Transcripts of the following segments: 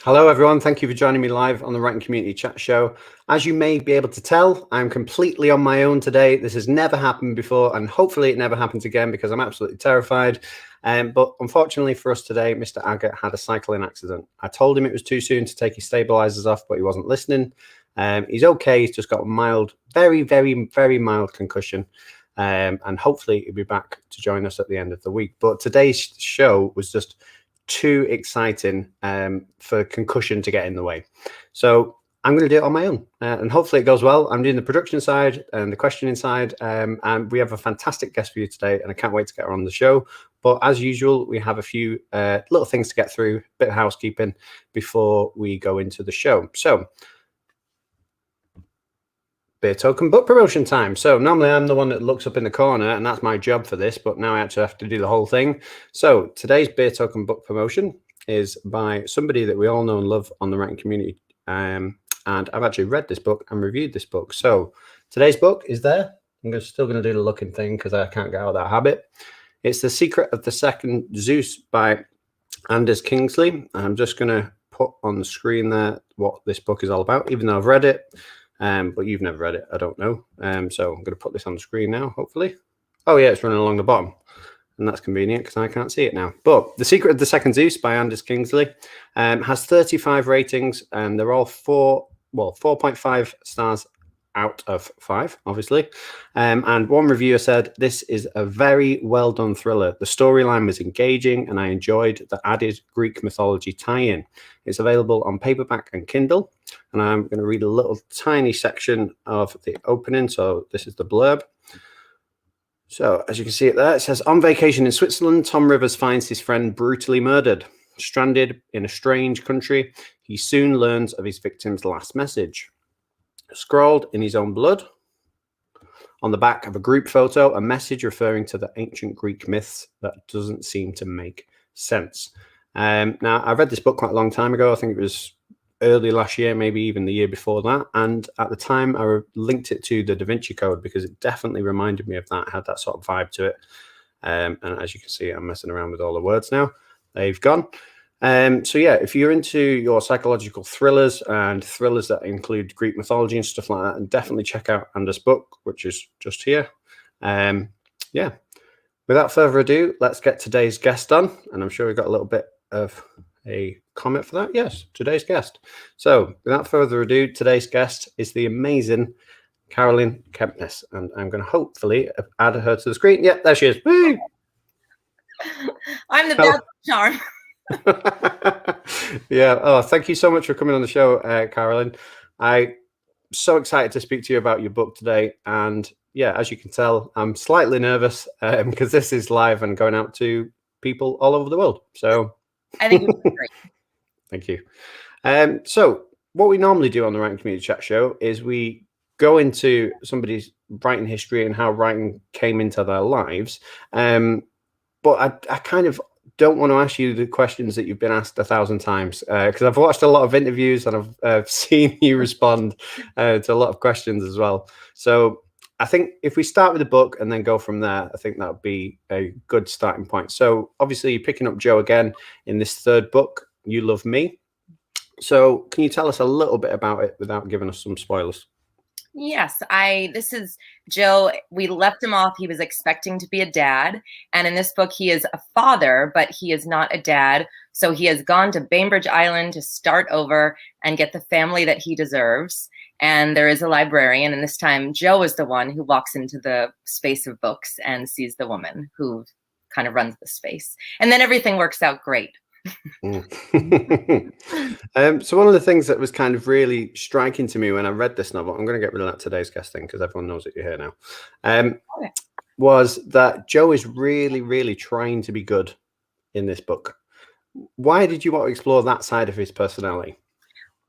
Hello, everyone. Thank you for joining me live on the Writing Community Chat Show. As you may be able to tell, I'm completely on my own today. This has never happened before, and hopefully it never happens again because I'm absolutely terrified. But unfortunately for us today, Mr. Agate had a cycling accident. I told him it was too soon to take his stabilizers off, but he wasn't listening. He's okay. He's just got a mild, very, very, very mild concussion. And hopefully he'll be back to join us at the end of the week. But today's show was just too exciting for concussion to get in the way. So I'm going to do it on my own, and hopefully it goes well. I'm doing the production side and the questioning side, and we have a fantastic guest for you today, and I can't wait to get her on the show. But as usual, we have a few little things to get through, a bit of housekeeping before we go into the show. So Beer Token book promotion time. So normally I'm the one that looks up in the corner, and that's my job for this, but now I actually have to do the whole thing. So today's Beer Token book promotion is by somebody that we all know and love on the writing community. And I've actually read this book and reviewed this book. So today's book is there. I'm still going to do the looking thing because I can't get out of that habit. It's The Secret of the Second Zeus by Anders Kingsley. I'm just going to put on the screen there what this book is all about, even though I've read it. But you've never read it, I don't know. So I'm going to put this on the screen now, hopefully. Oh, yeah, it's running along the bottom. And that's convenient because I can't see it now. But The Secret of the Second Zeus by Anders Kingsley has 35 ratings, and they're all 4.5 stars out of 5, obviously. And one reviewer said, this is a very well done thriller. The storyline was engaging, and I enjoyed the added Greek mythology tie-in. It's available on paperback and Kindle. And I'm going to read a little tiny section of the opening. So this is the blurb. So as you can see it there, it says, on vacation in Switzerland, Tom Rivers finds his friend brutally murdered. Stranded in a strange country, he soon learns of his victim's last message. Scrawled in his own blood, on the back of a group photo, a message referring to the ancient Greek myths that doesn't seem to make sense. Now, I read this book quite a long time ago. I think it was early last year, maybe even the year before that. And at the time, I linked it to the Da Vinci Code because it definitely reminded me of that. It had that sort of vibe to it. And as you can see, I'm messing around with all the words now. They've gone. So yeah, if you're into your psychological thrillers and thrillers that include Greek mythology and stuff like that, and definitely check out Anders' book, which is just here. Yeah, without further ado, let's get today's guest on. And I'm sure we've got a little bit of a comment for that. Yes, today's guest. So without further ado, today's guest is the amazing Caroline Kepnes. And I'm going to hopefully add her to the screen. Yeah, there she is. Woo! I'm the best charm. Yeah. Oh, thank you so much for coming on the show, Caroline. I'm so excited to speak to you about your book today. And yeah, as you can tell, I'm slightly nervous because this is live and going out to people all over the world. So I think it's great. Thank you. So what we normally do on the Writing Community Chat Show is we go into somebody's writing history and how writing came into their lives. But I kind of don't want to ask you the questions that you've been asked 1,000 times because I've watched a lot of interviews and I've seen you respond to a lot of questions as well. So I think if we start with the book and then go from there, I think that would be a good starting point. So obviously you're picking up Joe again in this third book, You Love Me. So can you tell us a little bit about it without giving us some spoilers? Yes, this is Joe. We left him off. He was expecting to be a dad. And in this book, he is a father, but he is not a dad. So he has gone to Bainbridge Island to start over and get the family that he deserves. And there is a librarian. And this time, Joe is the one who walks into the space of books and sees the woman who kind of runs the space. And then everything works out great. So one of the things that was kind of really striking to me when I read this novel, I'm going to get rid of that today's guest thing because everyone knows that you're here now, was that Joe is really, really trying to be good in this book. Why did you want to explore that side of his personality?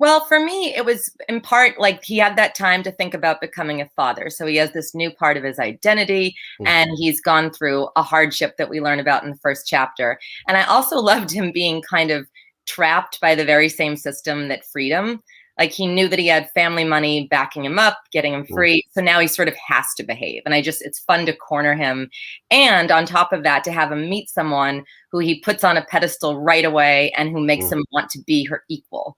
Well, for me, it was in part like he had that time to think about becoming a father. So he has this new part of his identity and he's gone through a hardship that we learn about in the first chapter. And I also loved him being kind of trapped by the very same system that freedom Like he knew that he had family money backing him up, getting him free. So now he sort of has to behave. And it's fun to corner him. And on top of that, to have him meet someone who he puts on a pedestal right away and who makes him want to be her equal.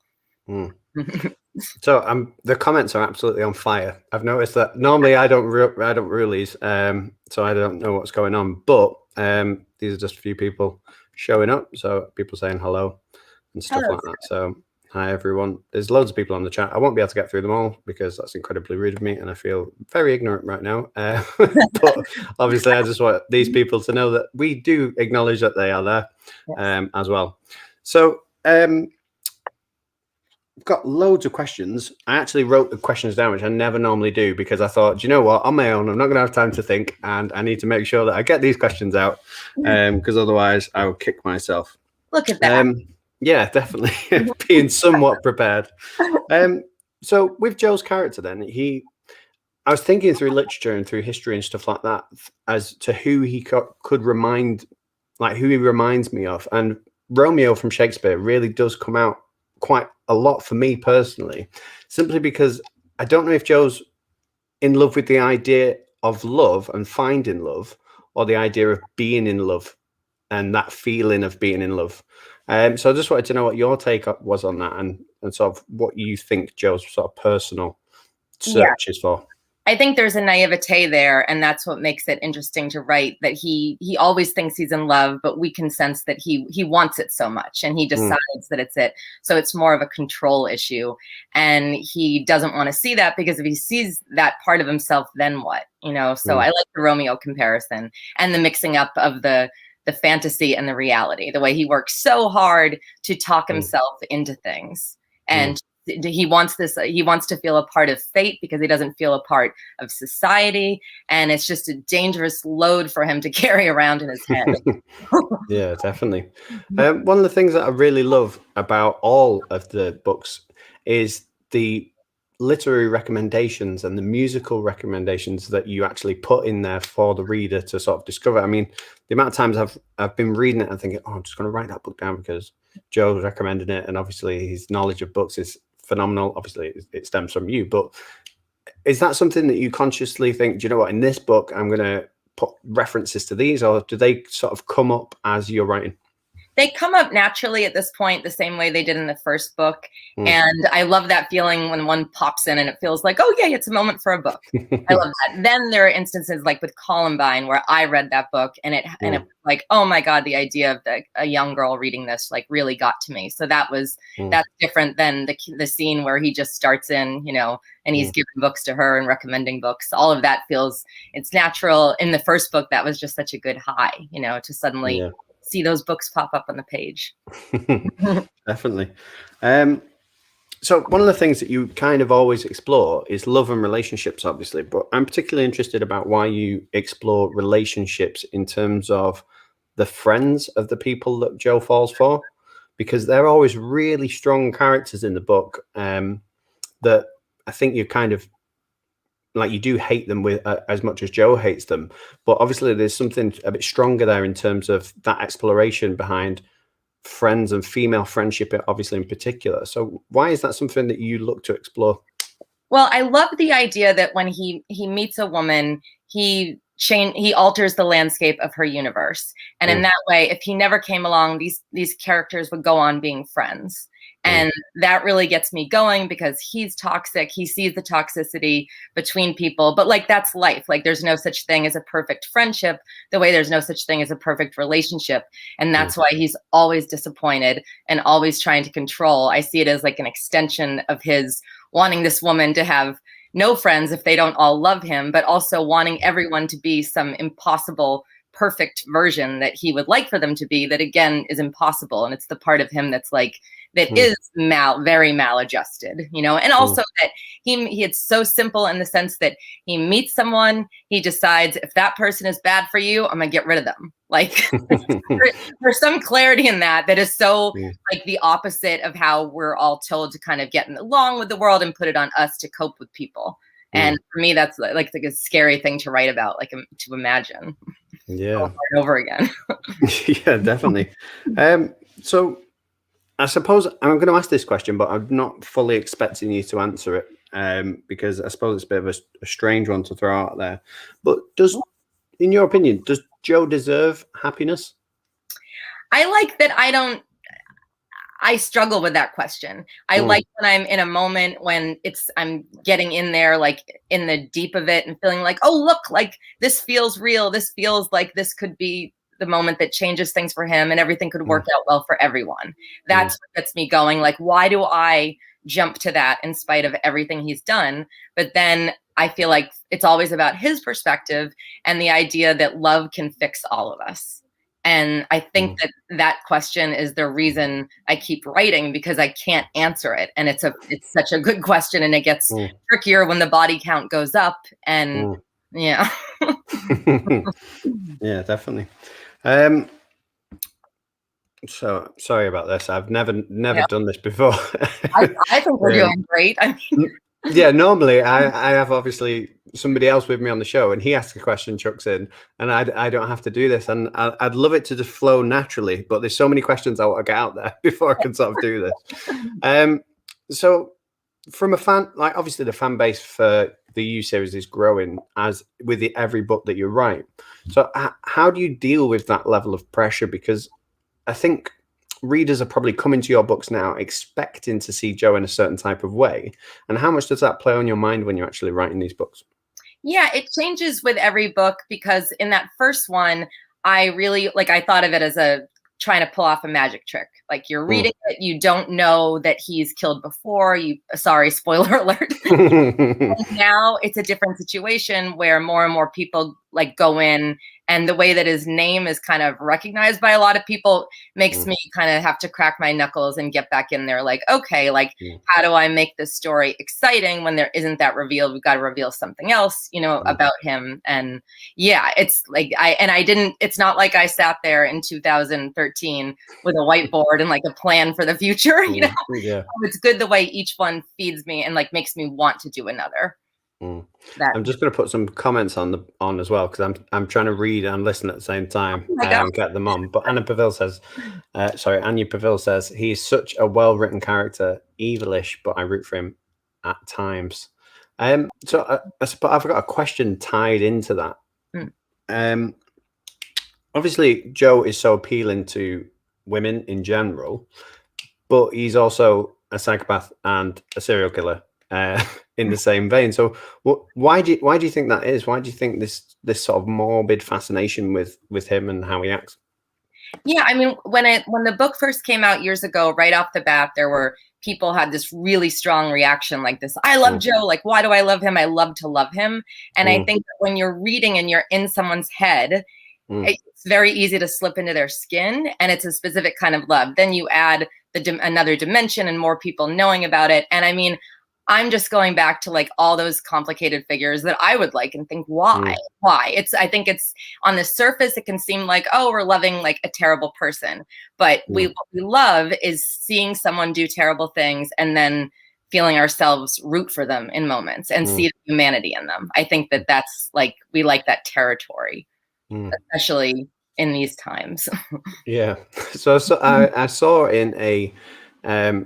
So the comments are absolutely on fire. I've noticed that normally I don't rule these, so I don't know what's going on. But these are just a few people showing up. So people saying hello and stuff like that. So hi everyone. There's loads of people on the chat. I won't be able to get through them all because that's incredibly rude of me, and I feel very ignorant right now. But obviously, I just want these people to know that we do acknowledge that they are there as well. So. I've got loads of questions. I actually wrote the questions down, which I never normally do because I thought, do you know what? On my own, I'm not going to have time to think, and I need to make sure that I get these questions out because otherwise I will kick myself. Look at that. Yeah, definitely. Being somewhat prepared. So with Joe's character then, I was thinking through literature and through history and stuff like that as to who he could remind, like who he reminds me of. And Romeo from Shakespeare really does come out quite a lot for me personally, simply because I don't know if Joe's in love with the idea of love and finding love, or the idea of being in love and that feeling of being in love. So I just wanted to know what your take was on that, and sort of what you think Joe's sort of personal search is for. I think there's a naivete there, and that's what makes it interesting to write, that he always thinks he's in love, but we can sense that he wants it so much, and he decides that it's it. So it's more of a control issue, and he doesn't want to see that, because if he sees that part of himself, then what? You know, so I like the Romeo comparison and the mixing up of the fantasy and the reality, the way he works so hard to talk himself into things. And he wants to feel a part of fate because he doesn't feel a part of society, and it's just a dangerous load for him to carry around in his head. Yeah, definitely. One of the things that I really love about all of the books is the literary recommendations and the musical recommendations that you actually put in there for the reader to sort of discover. I mean, the amount of times I've been reading it and thinking, oh, I'm just going to write that book down because Joe's recommending it, and obviously his knowledge of books is phenomenal. Obviously it stems from you, but is that something that you consciously think, do you know what, in this book I'm going to put references to these, or do they sort of come up as you're writing? They come up naturally at this point, the same way they did in the first book. And I love that feeling when one pops in and it feels like, oh, yeah, it's a moment for a book. I love that. Then there are instances like with Columbine where I read that book and it was like, oh, my God, the idea of a young girl reading this like really got to me. So that's different than the scene where he just starts in, you know, and he's giving books to her and recommending books. All of that it's natural. In the first book, that was just such a good high, you know, to suddenly see those books pop up on the page. Definitely. So one of the things that you kind of always explore is love and relationships, obviously, but I'm particularly interested about why you explore relationships in terms of the friends of the people that Joe falls for, because they're always really strong characters in the book that I think you kind of like, you do hate them with as much as Joe hates them, but obviously there's something a bit stronger there in terms of that exploration behind friends and female friendship, obviously in particular. So why is that something that you look to explore? Well, I love the idea that when he meets a woman, he alters the landscape of her universe, and in that way, if he never came along, these characters would go on being friends. And that really gets me going because he's toxic. He sees the toxicity between people, but like, that's life. Like, there's no such thing as a perfect friendship, the way there's no such thing as a perfect relationship. And that's why he's always disappointed and always trying to control. I see it as like an extension of his wanting this woman to have no friends if they don't all love him, but also wanting everyone to be some impossible perfect version that he would like for them to be, that again is impossible. And it's the part of him that's like, that is very maladjusted, you know, and also that it's so simple in the sense that he meets someone, he decides if that person is bad for you, I'm gonna get rid of them. Like there's some clarity in that is so like the opposite of how we're all told to kind of get along with the world and put it on us to cope with people. And for me, that's like a scary thing to write about, like to imagine. Yeah. Over and over again. Yeah, definitely. So I suppose I'm going to ask this question, but I'm not fully expecting you to answer it, because I suppose it's a bit of a strange one to throw out there. But in your opinion, does Joe deserve happiness? I like that I struggle with that question. I like when I'm in a moment when I'm getting in there, like in the deep of it and feeling like, oh, look, like this feels real. This feels like this could be the moment that changes things for him and everything could work out well for everyone. That's what gets me going. Like, why do I jump to that in spite of everything he's done? But then I feel like it's always about his perspective and the idea that love can fix all of us. And I think that question is the reason I keep writing, because I can't answer it. And it's such a good question, and it gets trickier when the body count goes up. And yeah. Yeah, definitely. So sorry about this. I've never done this before. I think we're doing great. I mean, yeah, normally I have obviously somebody else with me on the show, and he asks a question, chucks in, and I don't have to do this, and I'd love it to just flow naturally, but there's so many questions I want to get out there before I can sort of do this. So from a fan, like obviously the fan base for the U series is growing as with every book that you write. So how do you deal with that level of pressure? Because I think readers are probably coming to your books now expecting to see Joe in a certain type of way. And how much does that play on your mind when you're actually writing these books? Yeah, it changes with every book, because in that first one, I really I thought of it as trying to pull off a magic trick. Like, you're reading it, you don't know that he's killed before. Sorry, spoiler alert. Now it's a different situation where more and more people like go in, and the way that his name is kind of recognized by a lot of people makes me kind of have to crack my knuckles and get back in there. Like, okay, like how do I make this story exciting when there isn't that reveal? We've got to reveal something else, about him. And yeah, it's like it's not like I sat there in 2013 with a whiteboard and like a plan for the future. Yeah. It's good the way each one feeds me and like makes me want to do another. I'm just going to put some comments on as well, because I'm trying to read and listen at the same time and get them on. But Anya Pavil says he's such a well-written character, evilish, but I root for him at times. So I've got a question tied into that. Obviously, Joe is so appealing to women in general, but he's also a psychopath and a serial killer. In the same vein. So why do you think that is? Why do you think this sort of morbid fascination with him and how he acts? Yeah, I mean, when the book first came out years ago, right off the bat, people had this really strong reaction like this. I love Joe. Like, why do I love him? I love to love him. And I think that when you're reading and you're in someone's head, it's very easy to slip into their skin, and it's a specific kind of love. Then you add another dimension and more people knowing about it. And I mean, I'm just going back to like all those complicated figures that I would like and think, why? I think it's on the surface, it can seem like, oh, we're loving like a terrible person. But what we love is seeing someone do terrible things and then feeling ourselves root for them in moments and see the humanity in them. I think that's like, we like that territory, especially in these times. Yeah. So I saw in a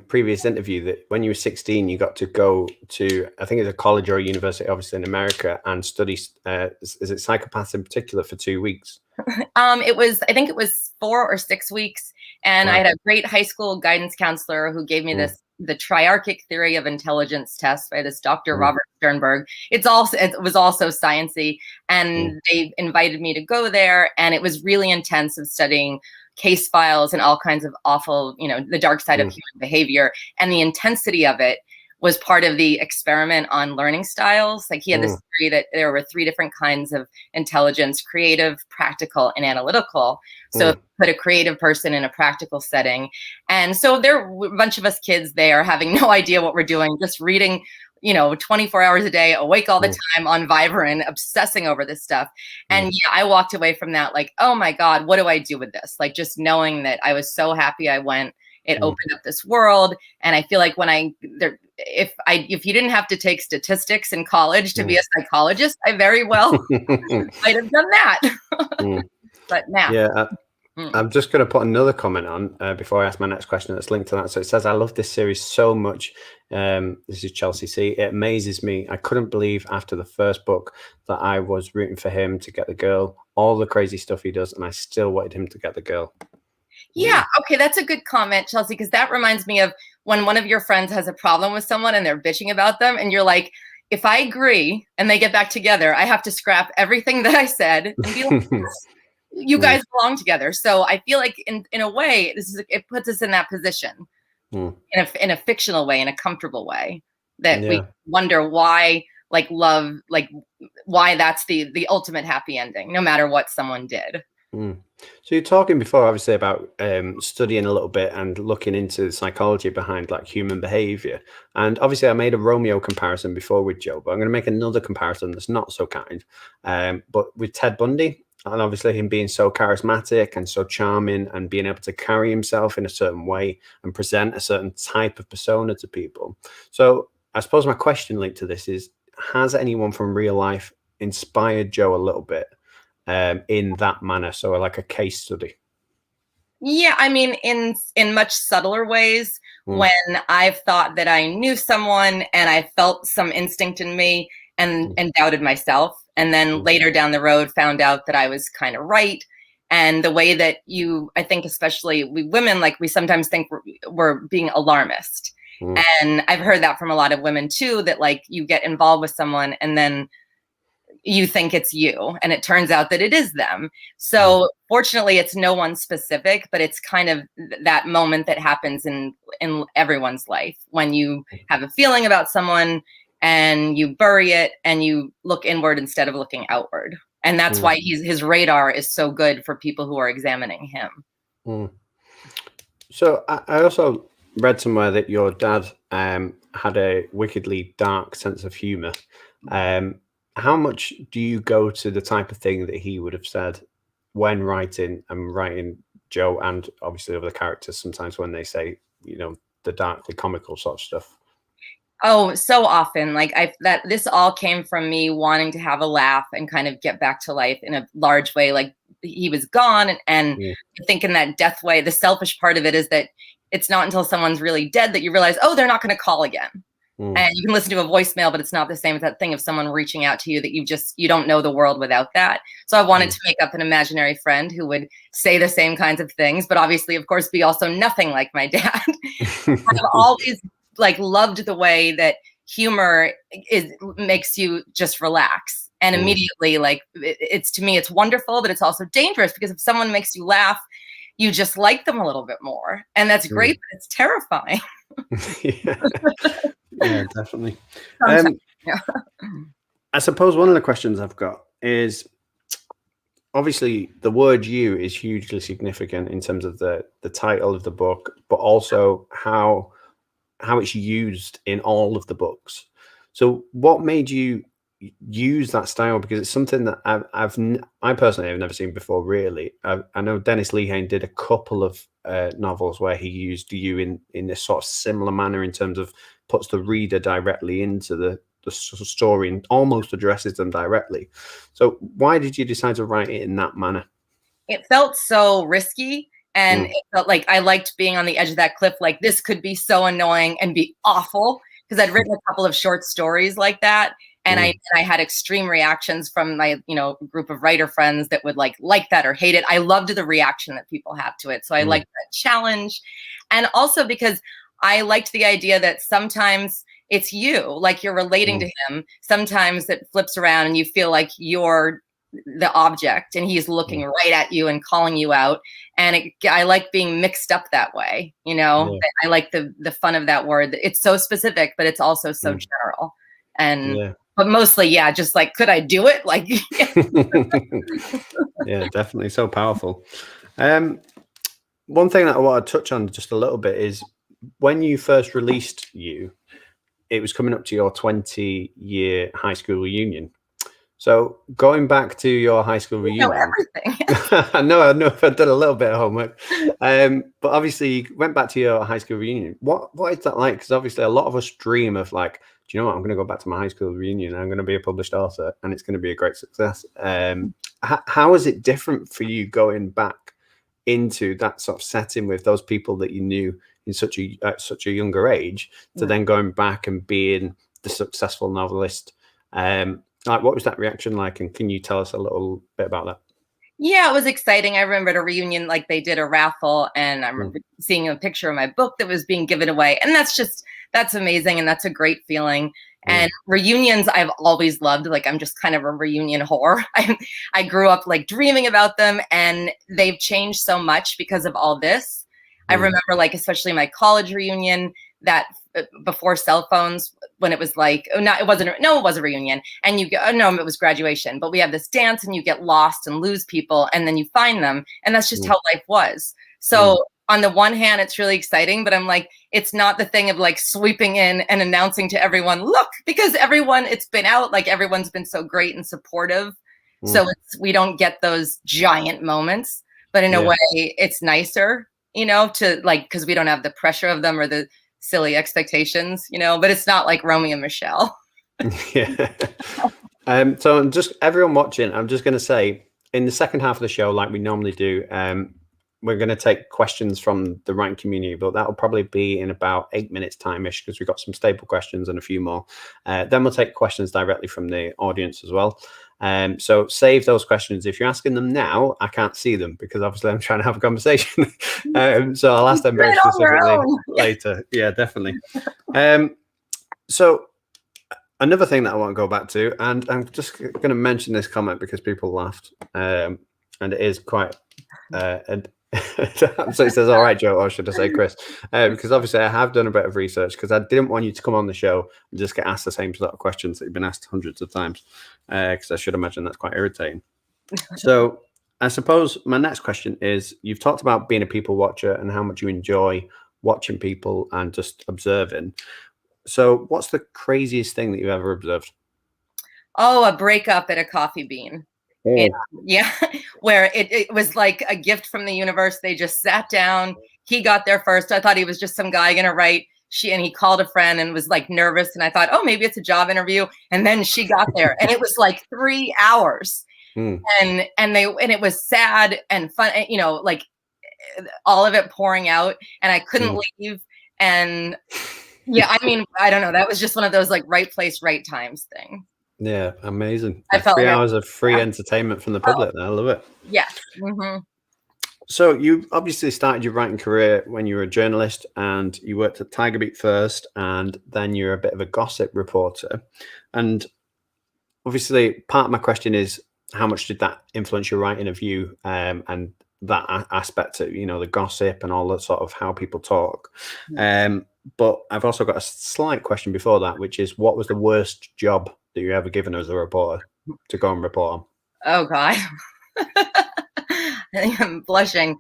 previous interview that when you were 16 you got to go to, I think it's a college or a university obviously in America, and study is it psychopaths in particular for 2 weeks? I think it was 4 or 6 weeks, and I had a great high school guidance counselor who gave me the triarchic theory of intelligence test by this Dr. Robert Sternberg. It was also sciencey, and they invited me to go there, and it was really intense of studying case files and all kinds of awful, the dark side of human behavior. And the intensity of it was part of the experiment on learning styles. Like, he had this theory that there were 3 different kinds of intelligence: creative, practical, and analytical. So put a creative person in a practical setting. And so there were a bunch of us kids there having no idea what we're doing, just reading 24 hours a day, awake all the time on Vibrant, obsessing over this stuff. And yeah, I walked away from that like, oh my God, what do I do with this? Like, just knowing that I was so happy I went, it opened up this world. And I feel like if you didn't have to take statistics in college to be a psychologist, I very well might have done that. But math. Yeah. Mm. I'm just going to put another comment on before I ask my next question that's linked to that. So it says, I love this series so much. This is Chelsea C. It amazes me. I couldn't believe after the first book that I was rooting for him to get the girl, all the crazy stuff he does, and I still wanted him to get the girl. Yeah, okay, that's a good comment, Chelsea, because that reminds me of when one of your friends has a problem with someone and they're bitching about them, and you're like, if I agree and they get back together, I have to scrap everything that I said and be like, you guys belong together. So I feel like in a way, it puts us in that position in a fictional way, in a comfortable way, that we wonder why, like, love, like, why that's the ultimate happy ending, no matter what someone did. So you're talking before, obviously, about studying a little bit and looking into the psychology behind like human behavior. And obviously I made a Romeo comparison before with Joe, but I'm going to make another comparison that's not so kind. But with Ted Bundy, and obviously him being so charismatic and so charming and being able to carry himself in a certain way and present a certain type of persona to people. So I suppose my question linked to this is, has anyone from real life inspired Joe a little bit in that manner? So like a case study? Yeah, I mean, in much subtler ways, when I've thought that I knew someone and I felt some instinct in me and doubted myself, and then later down the road found out that I was kind of right. And the way that I think especially we women, like, we sometimes think we're being alarmist. And I've heard that from a lot of women too, that like you get involved with someone and then you think it's you, and it turns out that it is them. So fortunately, it's no one specific, but it's kind of that moment that happens in everyone's life when you have a feeling about someone and you bury it and you look inward instead of looking outward. And that's why his radar is so good for people who are examining him. So I also read somewhere that your dad had a wickedly dark sense of humor. How much do you go to the type of thing that he would have said when writing Joe, and obviously other characters sometimes when they say, you know, the darkly comical sort of stuff? Oh, so often. Like, this all came from me wanting to have a laugh and kind of get back to life in a large way. Like, he was gone, and I think in that death way, the selfish part of it is that it's not until someone's really dead that you realize, oh, they're not going to call again. And you can listen to a voicemail, but it's not the same as that thing of someone reaching out to you that you don't know the world without that. So I wanted to make up an imaginary friend who would say the same kinds of things, but obviously, of course, be also nothing like my dad. I've always like loved the way that humor makes you just relax. And immediately, like, it's to me, it's wonderful, but it's also dangerous, because if someone makes you laugh, you just like them a little bit more. And that's great, but it's terrifying. Yeah, definitely. I suppose one of the questions I've got is, obviously the word "you" is hugely significant in terms of the title of the book, but also how it's used in all of the books. So what made you use that style? Because it's something that I personally have never seen before, really. I know Dennis Lehane did a couple of novels where he used you in this sort of similar manner, in terms of puts the reader directly into the story and almost addresses them directly. So why did you decide to write it in that manner? It felt so risky, and it felt like I liked being on the edge of that cliff. Like, this could be so annoying and be awful, because I'd written a couple of short stories like that. And I had extreme reactions from my, group of writer friends that would like that or hate it. I loved the reaction that people have to it. So I liked that challenge. And also because I liked the idea that sometimes it's you, like you're relating to him. Sometimes it flips around and you feel like you're the object and he's looking right at you and calling you out. And I like being mixed up that way. I like the fun of that word. It's so specific, but it's also so general. And but mostly, just like, could I do it? Like, yeah, definitely so powerful. One thing that I want to touch on just a little bit is, when you first released it was coming up to your 20-year high school reunion. So going back to your high school reunion, everything. I know I've done a little bit of homework, but obviously you went back to your high school reunion. What is that like? Because obviously a lot of us dream of like, do you know what? I'm going to go back to my high school reunion. I'm going to be a published author, and it's going to be a great success. How is it different for you going back into that sort of setting with those people that you knew in such a younger age, to then going back and being the successful novelist. Like, what was that reaction like? And can you tell us a little bit about that? Yeah, it was exciting. I remember at a reunion, like they did a raffle, and I remember seeing a picture of my book that was being given away. And that's amazing. And that's a great feeling. And reunions, I've always loved. Like, I'm just kind of a reunion whore. I grew up like dreaming about them, and they've changed so much because of all this. I remember, like, especially my college reunion, that before cell phones, when it was like, it was a reunion, and you get, no, it was graduation, but we have this dance and you get lost and lose people, and then you find them. And that's just how life was. So on the one hand, it's really exciting, but I'm like, it's not the thing of like sweeping in and announcing to everyone, look, because it's been out, like everyone's been so great and supportive. So we don't get those giant moments, but in a way it's nicer, to like, because we don't have the pressure of them or the silly expectations, but it's not like Romeo and Michelle. Yeah. So just everyone watching, I'm just going to say, in the second half of the show, like we normally do, we're going to take questions from the writing community, but that will probably be in about 8 minutes time-ish, because we've got some staple questions and a few more. Then we'll take questions directly from the audience as well. So save those questions. If you're asking them now, I can't see them because obviously I'm trying to have a conversation. So I'll ask them very specifically later. Yeah, definitely. So another thing that I want to go back to, and I'm just going to mention this comment because people laughed, and it is quite so it says, all right, Joe, or should I say Chris? Because obviously I have done a bit of research, because I didn't want you to come on the show and just get asked the same sort of questions that you've been asked hundreds of times, because I should imagine that's quite irritating. So I suppose my next question is, you've talked about being a people watcher and how much you enjoy watching people and just observing. So what's the craziest thing that you've ever observed? Oh, a breakup at a Coffee Bean. Where it was like a gift from the universe. They just sat down. He got there first. I thought he was just some guy gonna write. And he called a friend and was like nervous. And I thought, oh, maybe it's a job interview. And then she got there, and it was like 3 hours. And it was sad and fun, like all of it pouring out, and I couldn't leave. And I mean, I don't know. That was just one of those like right place, right times thing. Yeah, amazing. I felt 3 hours of free entertainment from the public. I love it. Yes. So you obviously started your writing career when you were a journalist, and you worked at Tiger Beat first, and then you're a bit of a gossip reporter. And obviously part of my question is, how much did that influence your writing of you, and that aspect of, the gossip and all that sort of how people talk. But I've also got a slight question before that, which is, what was the worst job that you ever given as a reporter to go and report on? Oh God. I think I'm blushing.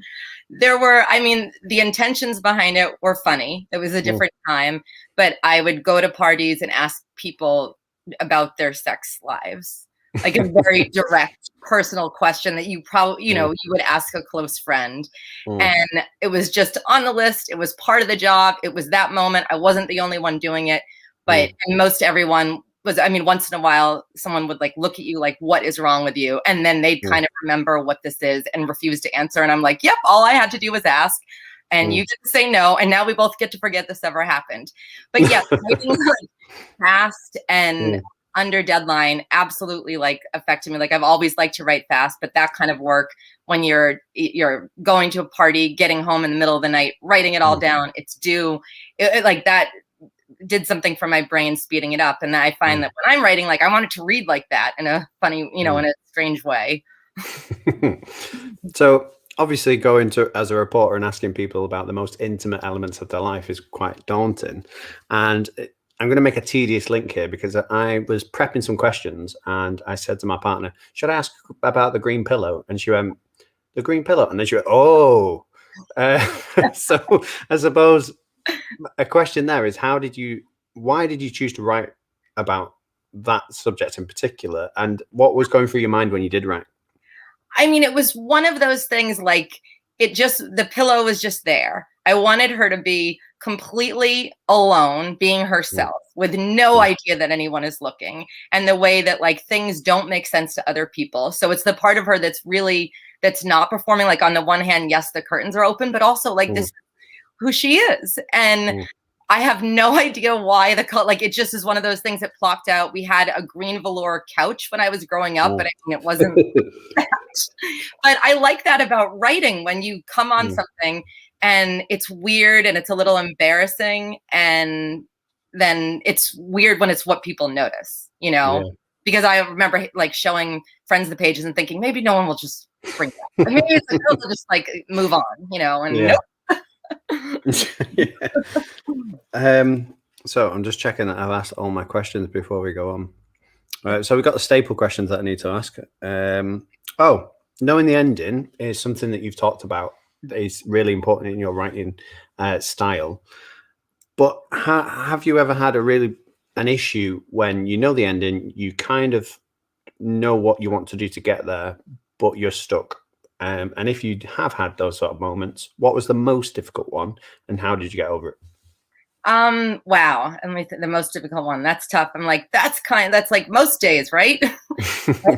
The intentions behind it were funny. It was a different time, but I would go to parties and ask people about their sex lives. Like a very direct, personal question that you probably, you would ask a close friend. And it was just on the list. It was part of the job. It was that moment. I wasn't the only one doing it, but most everyone was. Once in a while, someone would like look at you like, what is wrong with you? And then they'd kind of remember what this is and refuse to answer. And I'm like, yep, all I had to do was ask. And you get to say no. And now we both get to forget this ever happened. But yes, writing like fast and under deadline absolutely like affected me. Like, I've always liked to write fast, but that kind of work when you're going to a party, getting home in the middle of the night, writing it all down, it's due, like that did something for my brain, speeding it up. And I find that when I'm writing, like I want it to read like that in a funny, in a strange way. So obviously going to as a reporter and asking people about the most intimate elements of their life is quite daunting. And I'm going to make a tedious link here, because I was prepping some questions and I said to my partner, should I ask about the green pillow? And she went, the green pillow? And then she went, oh. So I suppose a question there is, why did you choose to write about that subject in particular? And what was going through your mind when you did write? It was one of those things, like the pillow was just there. I wanted her to be completely alone, being herself, with no idea that anyone is looking, and the way that like things don't make sense to other people. So it's the part of her that's that's not performing. Like on the one hand, yes, the curtains are open, but also like this, who she is. And I have no idea why like it just is one of those things that plopped out. We had a green velour couch when I was growing up, but I mean, it wasn't but I like that about writing, when you come on something and it's weird and it's a little embarrassing, and then it's weird when it's what people notice, you know, because I remember like showing friends the pages and thinking maybe no one will just bring that. Maybe it's like, they'll just like move on, you know, and nope. So I'm just checking that I've asked all my questions before we go on. All right, so we've got the staple questions that I need to ask. Knowing the ending is something that you've talked about. Is really important in your writing style. But have you ever had an issue when you know the ending, you kind of know what you want to do to get there, but you're stuck? And if you have had those sort of moments, what was the most difficult one, and how did you get over it? Wow. The most difficult one. That's tough. I'm like, that's like most days, right?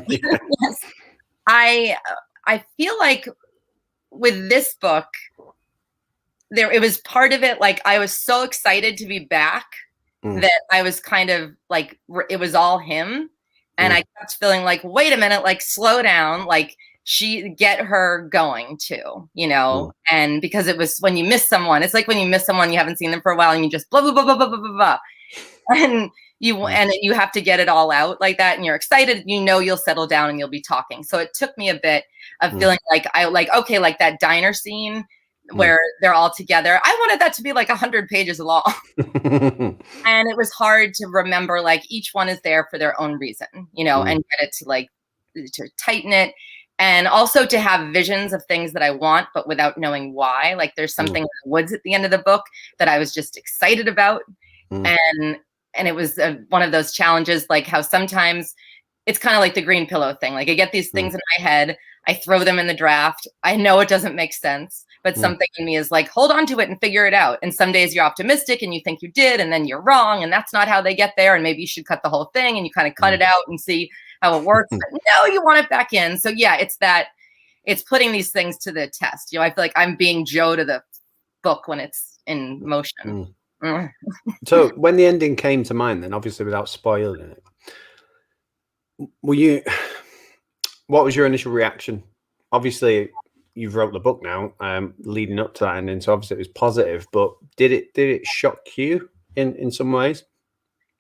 Yes. I feel like with this book, it was part of it. Like I was so excited to be back that I was kind of like, it was all him. And I kept feeling like, wait a minute, like slow down, like get her going too, you know? And because it was when you miss someone, it's like when you miss someone, you haven't seen them for a while and you just blah, blah, blah, blah, blah, blah, blah, blah. And you have to get it all out like that. And you're excited, you know, you'll settle down and you'll be talking. So it took me a bit of feeling like okay, like that diner scene where they're all together. I wanted that to be like 100 pages long. And it was hard to remember, like each one is there for their own reason, you know, and get it to tighten it. And also to have visions of things that I want, but without knowing why. Like there's something in the woods at the end of the book that I was just excited about. And it was one of those challenges, like how sometimes it's kind of like the green pillow thing. Like I get these things in my head, I throw them in the draft. I know it doesn't make sense, but something in me is like, hold on to it and figure it out. And some days you're optimistic and you think you did, and then you're wrong. And that's not how they get there. And maybe you should cut the whole thing, and you kind of cut it out and see how it works. But no, you want it back in. So yeah, it's putting these things to the test. You know, I feel like I'm being Joe to the book when it's in motion. So when the ending came to mind, then obviously without spoiling it, what was your initial reaction? Obviously you've wrote the book now, leading up to that ending, so obviously it was positive, but did it shock you in some ways?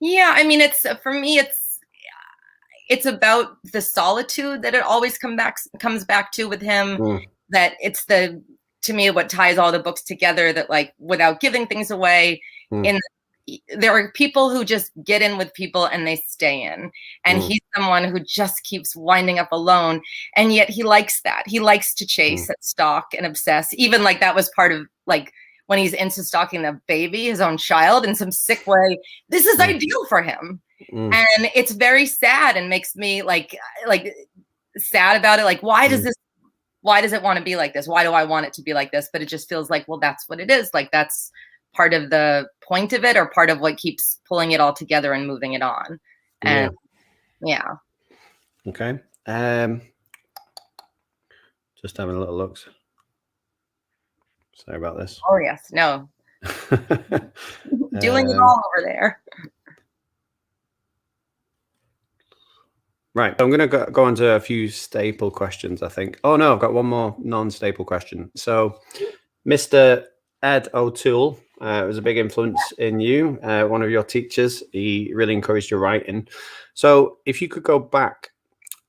Yeah, I mean, for me, it's about the solitude that it always comes back to with him. That it's to me what ties all the books together, that like without giving things away, there are people who just get in with people and they stay in, and he's someone who just keeps winding up alone, and yet he likes that. He likes to chase and stalk and obsess. Even like that was part of like when he's into stalking the baby, his own child, in some sick way. This is ideal for him. And it's very sad and makes me like sad about it. Like, why does it want to be like this? Why do I want it to be like this? But it just feels like, well, that's what it is. Like, that's part of the point of it, or part of what keeps pulling it all together and moving it on. And okay. Just having a little look. Sorry about this. Oh yes, no. Doing it all over there. Right. I'm going to go on to a few staple questions, I think. Oh, no, I've got one more non-staple question. So Mr. Ed O'Toole was a big influence in you, one of your teachers. He really encouraged your writing. So if you could go back,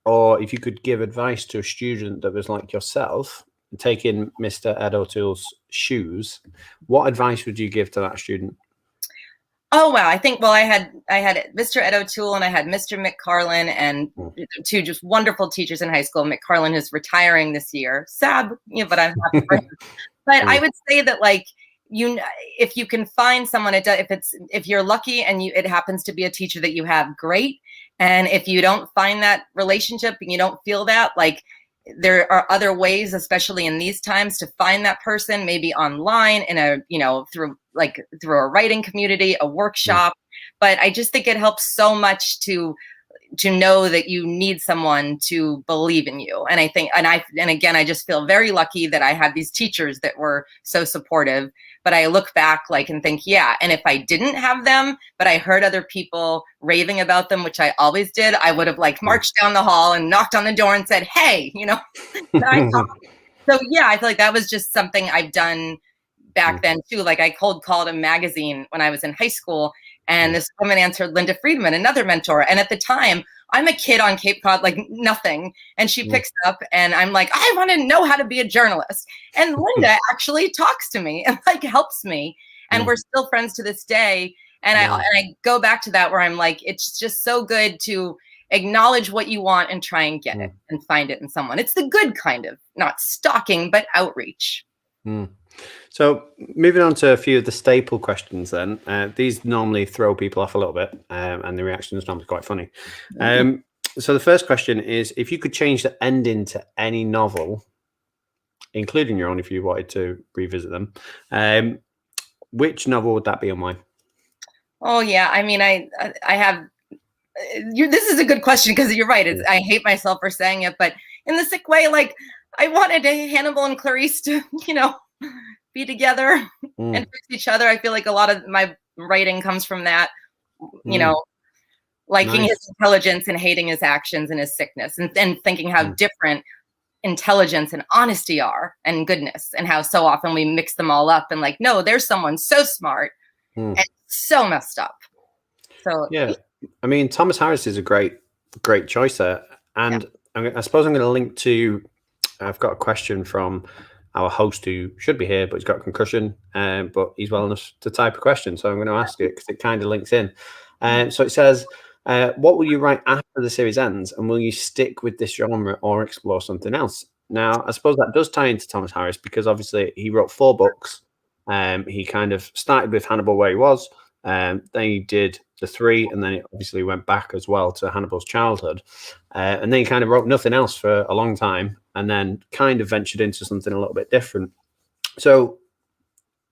or if you could give advice to a student that was like yourself, taking Mr. Ed O'Toole's shoes, what advice would you give to that student? Oh, wow. I think, well, I had Mr. Ed O'Toole and I had Mr. McCarlin, and two just wonderful teachers in high school. McCarlin, who's retiring this year. Sad, but I'm happy for him. But I would say that, like, if you can find someone, if you're lucky and it happens to be a teacher that you have, great. And if you don't find that relationship and you don't feel that, like, there are other ways, especially in these times, to find that person, maybe online through a writing community, a workshop. But I just think it helps so much to to know that you need someone to believe in you. And I think, and again, I just feel very lucky that I had these teachers that were so supportive. But I look back like and think, yeah. And if I didn't have them, but I heard other people raving about them, which I always did, I would have like marched down the hall and knocked on the door and said, hey, you know. So yeah, I feel like that was just something I've done back then too. Like I cold called a magazine when I was in high school, and this woman answered, Linda Friedman, another mentor. And at the time, I'm a kid on Cape Cod, like nothing. And she picks up and I'm like, I want to know how to be a journalist. And Linda actually talks to me and like helps me. And we're still friends to this day. And I go back to that where I'm like, it's just so good to acknowledge what you want and try and get it and find it in someone. It's the good kind of, not stalking, but outreach. So moving on to a few of the staple questions then. These normally throw people off a little bit, and the reaction is normally quite funny. So the first question is, if you could change the ending to any novel, including your own if you wanted to revisit them, which novel would that be and why? Oh, yeah. I mean, I have... this is a good question because you're right. I hate myself for saying it, but in the sick way, like I wanted Hannibal and Clarice to, you know, be together and fix each other. I feel like a lot of my writing comes from that, you know, liking his intelligence and hating his actions and his sickness, and thinking how different intelligence and honesty are, and goodness, and how so often we mix them all up and like, no, there's someone so smart and so messed up. So yeah, I mean, Thomas Harris is a great choice there. And I suppose I'm going to link to, I've got a question from our host who should be here, but he's got a concussion, but he's well enough to type a question. So I'm going to ask it because it kind of links in. So it says, what will you write after the series ends? And will you stick with this genre or explore something else? Now, I suppose that does tie into Thomas Harris because obviously he wrote 4 books. He kind of started with Hannibal where he was. Then he did the 3, and then it obviously went back as well to Hannibal's childhood. And then he kind of wrote nothing else for a long time, and then kind of ventured into something a little bit different. So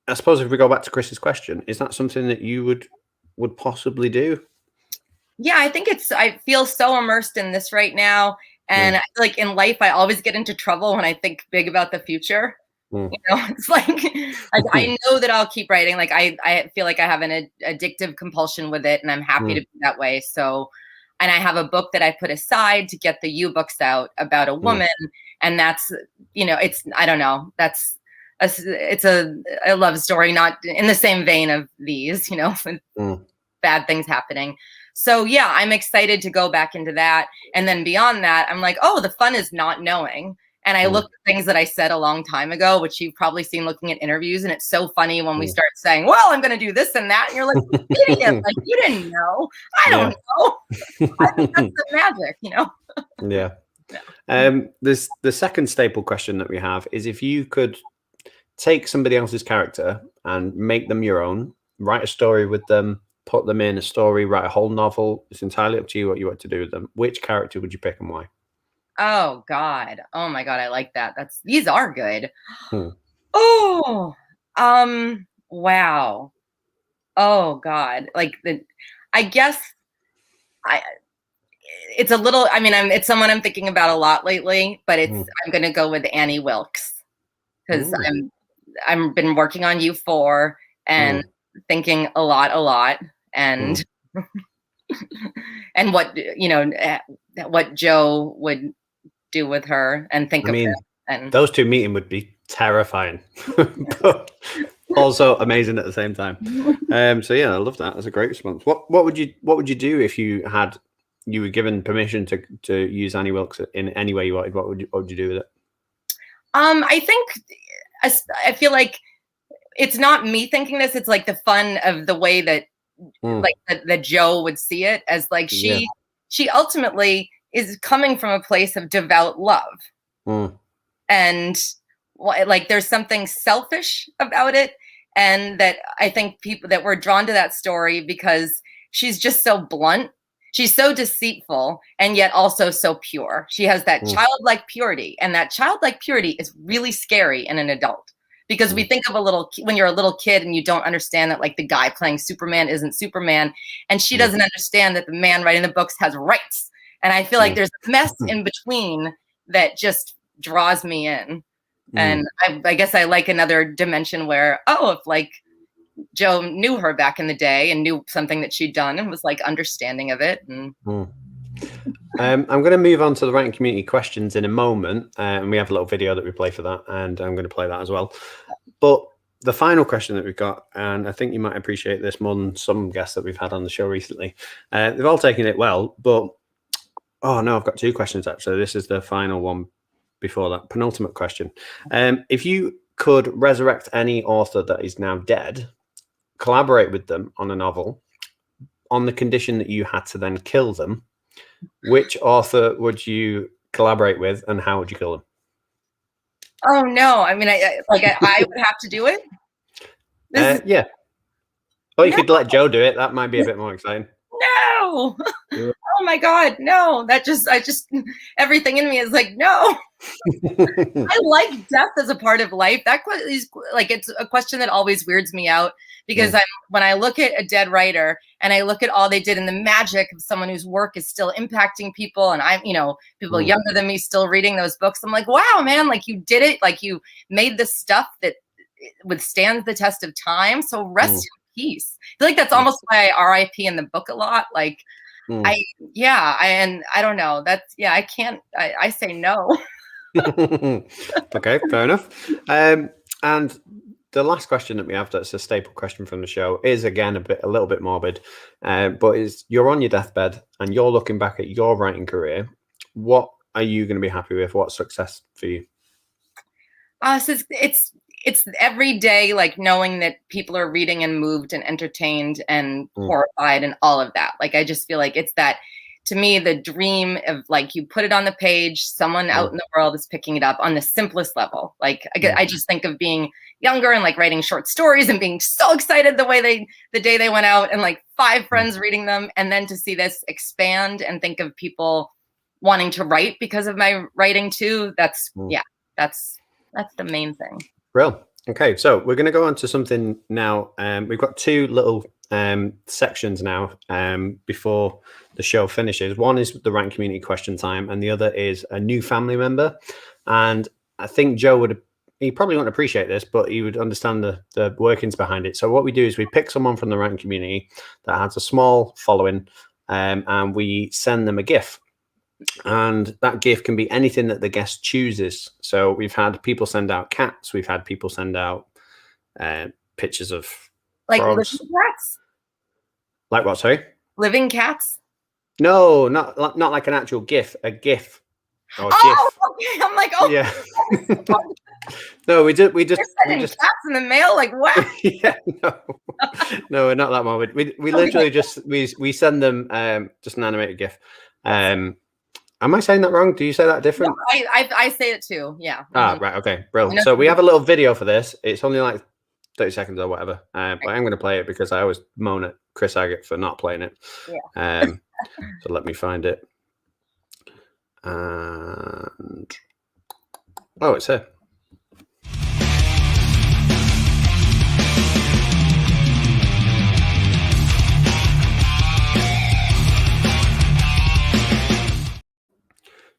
I suppose if we go back to Chris's question, is that something that you would possibly do? Yeah, I think I feel so immersed in this right now. And I feel like in life, I always get into trouble when I think big about the future. You know, it's like I know that I'll keep writing. Like I feel like I have an addictive compulsion with it, and I'm happy to be that way. So, and I have a book that I put aside to get the U-books out about a woman, and that's, you know, I don't know, it's a love story, not in the same vein of these, you know, bad things happening. So yeah, I'm excited to go back into that, and then beyond that, I'm like, oh, the fun is not knowing. And I look at things that I said a long time ago, which you've probably seen looking at interviews. And it's so funny when we start saying, well, I'm going to do this and that. And you're like, idiot, like, you didn't know. I don't know. I think that's the magic, you know? The second staple question that we have is, if you could take somebody else's character and make them your own, write a story with them, put them in a story, write a whole novel. It's entirely up to you what you want to do with them. Which character would you pick and why? Oh God. Oh my God. I like that. These are good. Oh, wow. Oh God. Like I guess it's a little, I mean, it's someone I'm thinking about a lot lately, but I'm going to go with Annie Wilkes, because I'm been working on U4 and thinking a lot and, and what, you know, what Joe would do with her and think of him. And those two meeting would be terrifying, but also amazing at the same time. So yeah, I love that. That's a great response. What would you do if you were given permission to use Annie Wilkes in any way you wanted? What would you do with it? I think I feel like it's not me thinking this. It's like the fun of the way that like that Joe would see it as like she ultimately is coming from a place of devout love. And like there's something selfish about it. And that I think people that were drawn to that story because she's just so blunt. She's so deceitful and yet also so pure. She has that childlike purity, and that childlike purity is really scary in an adult, because we think of when you're a little kid and you don't understand that like the guy playing Superman isn't Superman, and she doesn't understand that the man writing the books has rights. And I feel like there's a mess in between that just draws me in. And I guess I like another dimension where, if like Joe knew her back in the day and knew something that she'd done and was like understanding of it. And I'm going to move on to the writing community questions in a moment, and we have a little video that we play for that, and I'm going to play that as well. But the final question that we've got, and I think you might appreciate this more than some guests that we've had on the show recently. They've all taken it well, but I've got two questions actually. This is the final one before that, penultimate question. If you could resurrect any author that is now dead, collaborate with them on a novel, on the condition that you had to then kill them, which author would you collaborate with, and how would you kill them? Oh no! I mean, I would have to do it. Yeah. Or you could let Joe do it. That might be a bit more exciting. No. Oh my God, no. Everything in me is like, no. I like death as a part of life. That is like, it's a question that always weirds me out, because when I look at a dead writer and I look at all they did and the magic of someone whose work is still impacting people, and I'm, people younger than me still reading those books, I'm like, wow, man, like you did it. Like you made the stuff that withstands the test of time. So rest in peace. I feel like that's almost why I RIP in the book a lot. Like, I don't know. I can't, I say no. Okay, fair enough. And the last question that we have, that's a staple question from the show, is again a little bit morbid, but you're on your deathbed and you're looking back at your writing career. What are you going to be happy with? What's success for you? So it's every day, like knowing that people are reading and moved and entertained and horrified and all of that. Like, I just feel like it's that, to me, the dream of like, you put it on the page, someone out in the world is picking it up on the simplest level. Like I just think of being younger and like writing short stories and being so excited the day they went out and like 5 friends reading them. And then to see this expand and think of people wanting to write because of my writing too. That's the main thing. Real. Okay, so we're going to go on to something now. We've got 2 little sections now before the show finishes. One is the writing community question time, and the other is a new family member. And I think Joe he probably wouldn't appreciate this, but he would understand the workings behind it. So what we do is we pick someone from the writing community that has a small following, and we send them a GIF. And that GIF can be anything that the guest chooses. So we've had people send out cats. We've had people send out pictures of like frogs. Living cats. Like what? Sorry. Living cats. No, not like an actual GIF. A GIF. Or GIF. Okay. I'm like, yeah. No, we just cats in the mail. Like what? Yeah, no, we're not that morbid. We literally we send them just an animated GIF. Am I saying that wrong? Do you say that different? No, I say it too. Yeah. Right. Okay. Brilliant. So we have a little video for this. It's only like 30 seconds or whatever. But I'm going to play it because I always moan at Chris Agate for not playing it. Yeah. So let me find it. And it's here.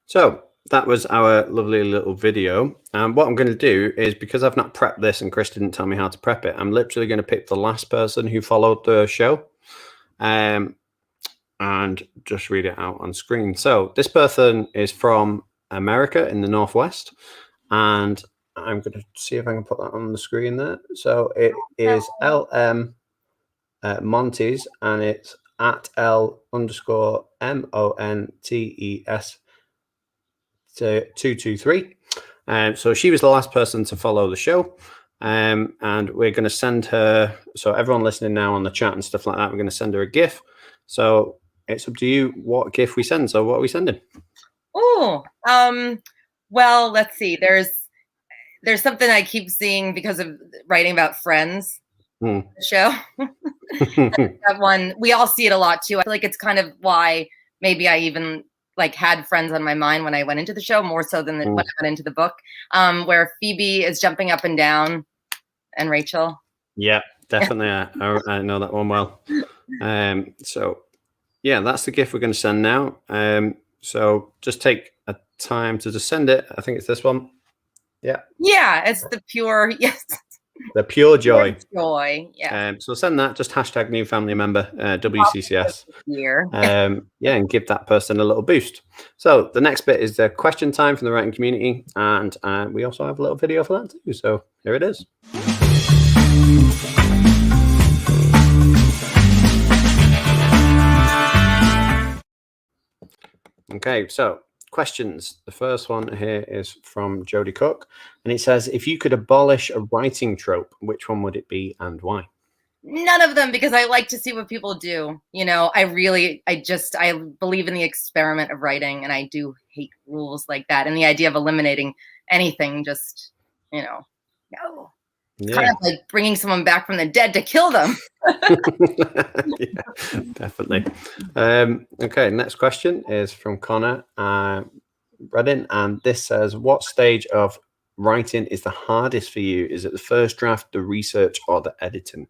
So that was our lovely little video. And what I'm going to do is, because I've not prepped this and Chris didn't tell me how to prep it, I'm literally going to pick the last person who followed the show and just read it out on screen. So this person is from America in the Northwest, and I'm going to see if I can put that on the screen there. So it is LM Montes, and it's at L_MONTES 223. So she was the last person to follow the show, and we're going to send her, so everyone listening now on the chat and stuff like that, we're going to send her a GIF. So it's up to you what GIF we send. So what are we sending? Well, let's see. There's something I keep seeing because of writing about Friends, the show. That one, we all see it a lot too. I feel like it's kind of why maybe I even like had Friends on my mind when I went into the show, more so than when I went into the book, where Phoebe is jumping up and down and Rachel. Yeah, definitely. I know that one well. So yeah, that's the gift we're going to send now. So just take a time to just send it. I think it's this one. Yeah. Yeah, it's the pure, yes. The pure joy. Pure joy. Yeah. So send that, just hashtag new family member, WCCS. Year. Yeah, and give that person a little boost. So the next bit is the question time from the writing community. And we also have a little video for that too. So here it is. Okay, so questions. The first one here is from Jody Cook, and it says, if you could abolish a writing trope, which one would it be and why? None of them, because I like to see what people do. I believe in the experiment of writing, and I do hate rules like that. And the idea of eliminating anything, just, no. It's kind of like bringing someone back from the dead to kill them. Yeah, definitely. Okay, next question is from Connor Reddin, and this says, what stage of writing is the hardest for you? Is it the first draft, the research, or the editing?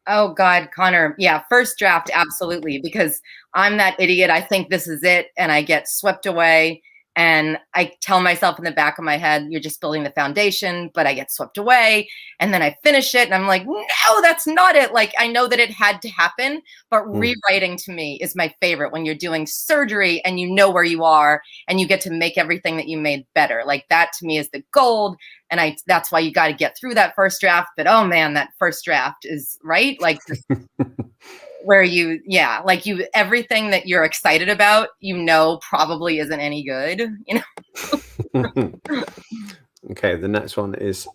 Oh God, Connor. Yeah, first draft, absolutely, because I'm that idiot. I think this is it, and I get swept away. And I tell myself in the back of my head, you're just building the foundation, but I get swept away. And then I finish it and I'm like, no, that's not it. Like, I know that it had to happen, but rewriting to me is my favorite, when you're doing surgery and you know where you are and you get to make everything that you made better. Like, that to me is the gold. And that's why you got to get through that first draft. But oh man, that first draft is right. Like, where everything that you're excited about, probably isn't any good, Okay, the next one is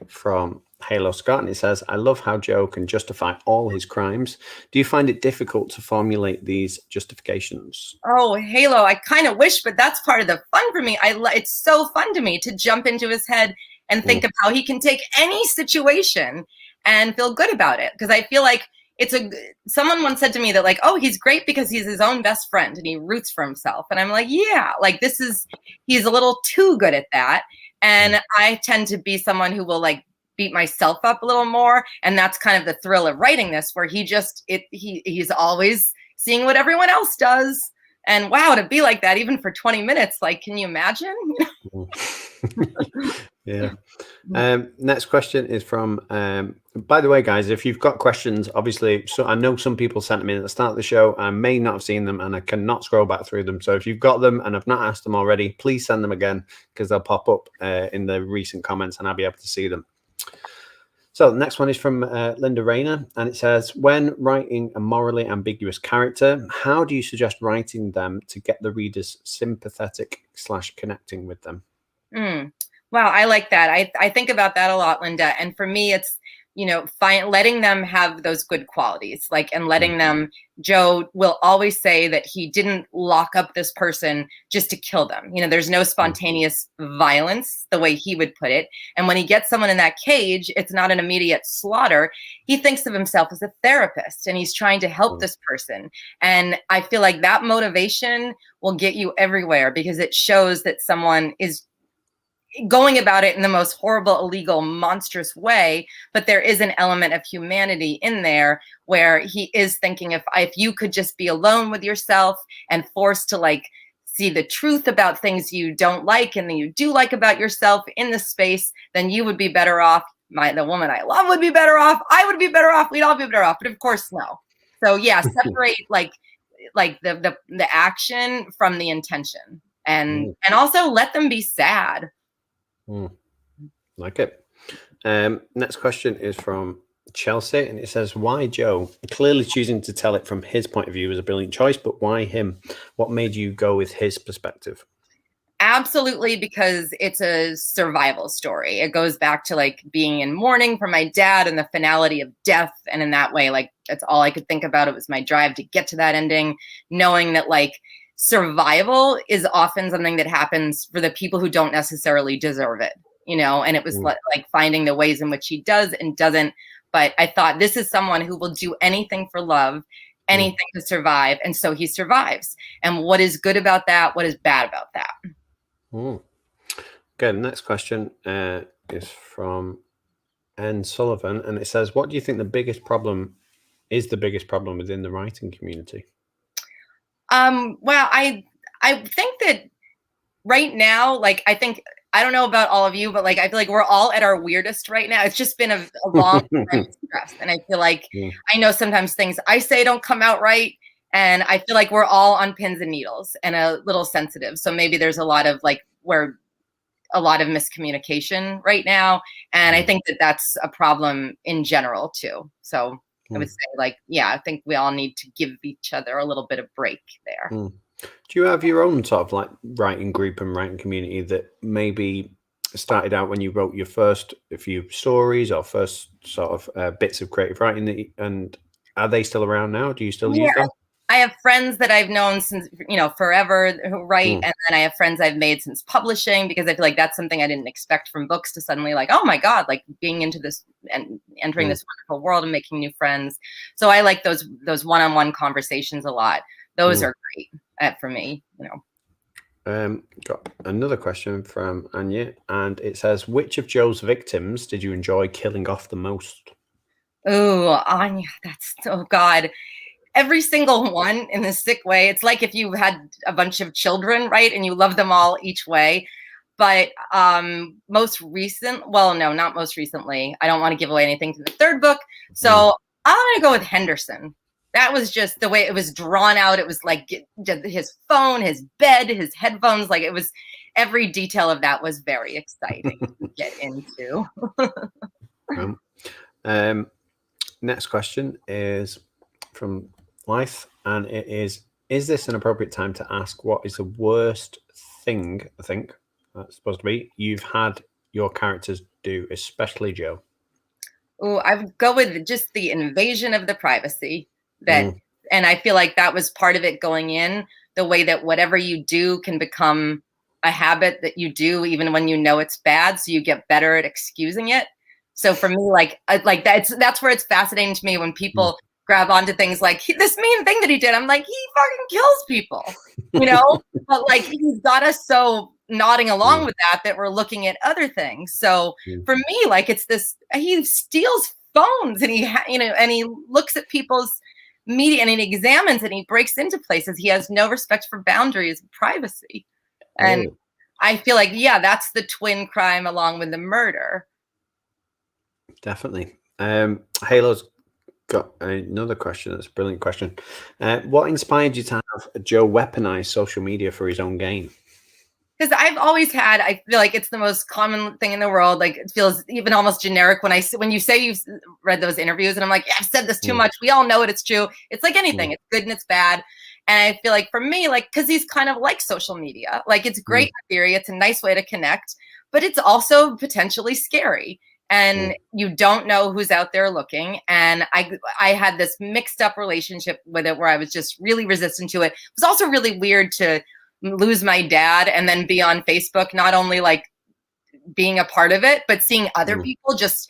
from Halo Scott, and it says, I love how Joe can justify all his crimes. Do you find it difficult to formulate these justifications? Oh, Halo, I kind of wish, but that's part of the fun for me. It's so fun to me to jump into his head and think of how he can take any situation and feel good about it. Because I feel like someone once said to me that, like, oh, he's great because he's his own best friend and he roots for himself. And I'm like, yeah, like, he's a little too good at that. And I tend to be someone who will, like, beat myself up a little more. And that's kind of the thrill of writing this, where he's always seeing what everyone else does. And wow, to be like that, even for 20 minutes, like, can you imagine? Yeah. Next question is from, by the way, guys, if you've got questions, obviously, so I know some people sent them in at the start of the show. I may not have seen them and I cannot scroll back through them. So if you've got them and I've not asked them already, please send them again, because they'll pop up in the recent comments and I'll be able to see them. So the next one is from Linda Rayner, and it says, when writing a morally ambiguous character, how do you suggest writing them to get the readers sympathetic / connecting with them? Wow, I like that. I think about that a lot, Linda. And for me, it's, letting them have those good qualities, like, and letting them, Joe will always say that he didn't lock up this person just to kill them. There's no spontaneous violence, the way he would put it. And when he gets someone in that cage, it's not an immediate slaughter. He thinks of himself as a therapist and he's trying to help this person. And I feel like that motivation will get you everywhere, because it shows that someone is going about it in the most horrible, illegal, monstrous way, but there is an element of humanity in there, where he is thinking, if you could just be alone with yourself and forced to, like, see the truth about things you don't like and that you do like about yourself in the space, then you would be better off. The woman I love would be better off. I would be better off. We'd all be better off. But of course, no. So yeah, separate like the action from the intention, and also let them be sad. Like it. Next question is from Chelsea, and it says, why Joe? Clearly choosing to tell it from his point of view was a brilliant choice, but why him? What made you go with his perspective? Absolutely, because it's a survival story. It goes back to, like, being in mourning for my dad and the finality of death. And in that way, like, that's all I could think about. It was my drive to get to that ending, knowing that, like, survival is often something that happens for the people who don't necessarily deserve it, and it was like finding the ways in which he does and doesn't. But I thought, this is someone who will do anything for love, anything to survive. And so he survives. And what is good about that? What is bad about that? Okay, the next question is from N. Sullivan, and it says, what do you think the biggest problem within the writing community? Well, I think that right now, like, I don't know about all of you, but like, I feel like we're all at our weirdest right now. It's just been a long time of stress. And I feel like I know sometimes things I say don't come out right. And I feel like we're all on pins and needles and a little sensitive. So maybe there's a lot of miscommunication right now. And I think that that's a problem in general too. So I would say, like, yeah, I think we all need to give each other a little bit of break there. Do you have your own sort of like writing group and writing community that maybe started out when you wrote your first few stories or first sort of bits of creative writing, and are they still around now? Do you still use them? I have friends that I've known since, forever who write. And then I have friends I've made since publishing, because I feel like that's something I didn't expect from books, to suddenly like, oh my God, like being into this and entering this wonderful world and making new friends. So I like those one-on-one conversations a lot. Those are great for me, Got another question from Anya, and it says, which of Joe's victims did you enjoy killing off the most? Oh, Anya, God. Every single one in a sick way. It's like if you had a bunch of children, right? And you love them all each way. But not most recently. I don't want to give away anything to the third book. So I'm going to go with Henderson. That was just the way it was drawn out. It was like his phone, his bed, his headphones. Like, it was, every detail of that was very exciting to get into. Next question is from Life, and it is this an appropriate time to ask what is the worst thing, I think that's supposed to be, you've had your characters do, especially Joe? Oh, I would go with just the invasion of the privacy that, and I feel like that was part of it going in, the way that whatever you do can become a habit that you do even when you know it's bad, so you get better at excusing it. So for me, like that's where it's fascinating to me when people grab onto things like this mean thing that he did. I'm like, he fucking kills people, but like, he's got us so nodding along with that we're looking at other things. So for me, like, it's this, he steals phones and he looks at people's media and he examines and he breaks into places. He has no respect for boundaries and privacy. And I feel like, yeah, that's the twin crime along with the murder. Definitely. Halo's got another question. That's a brilliant question. What inspired you to have Joe weaponize social media for his own gain? Because I've always had, I feel like it's the most common thing in the world. Like, it feels even almost generic when you say you've read those interviews, and I'm like, yeah, I've said this too much. We all know it. It's true. It's like anything. It's good and it's bad. And I feel like for me, like, because he's kind of like social media. Like, it's great in theory. It's a nice way to connect, but it's also potentially scary. And you don't know who's out there looking. And I had this mixed up relationship with it where I was just really resistant to it. It was also really weird to lose my dad and then be on Facebook, not only like being a part of it, but seeing other people just,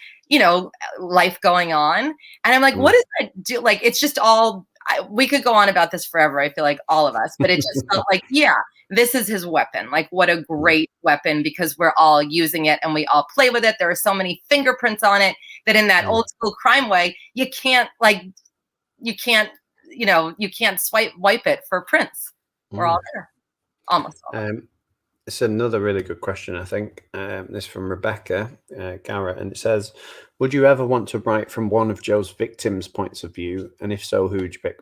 life going on. And I'm like, what does that do? Like, it's just all, we could go on about this forever. I feel like all of us, but it just felt like, yeah, this is his weapon. Like, what a great weapon, because we're all using it and we all play with it. There are so many fingerprints on it that in that old school crime way, you can't wipe it for prints. We're all there. Almost all. It's another really good question, I think. This is from Rebecca Garrett, and it says, would you ever want to write from one of Joe's victims' points of view? And if so, who would you pick?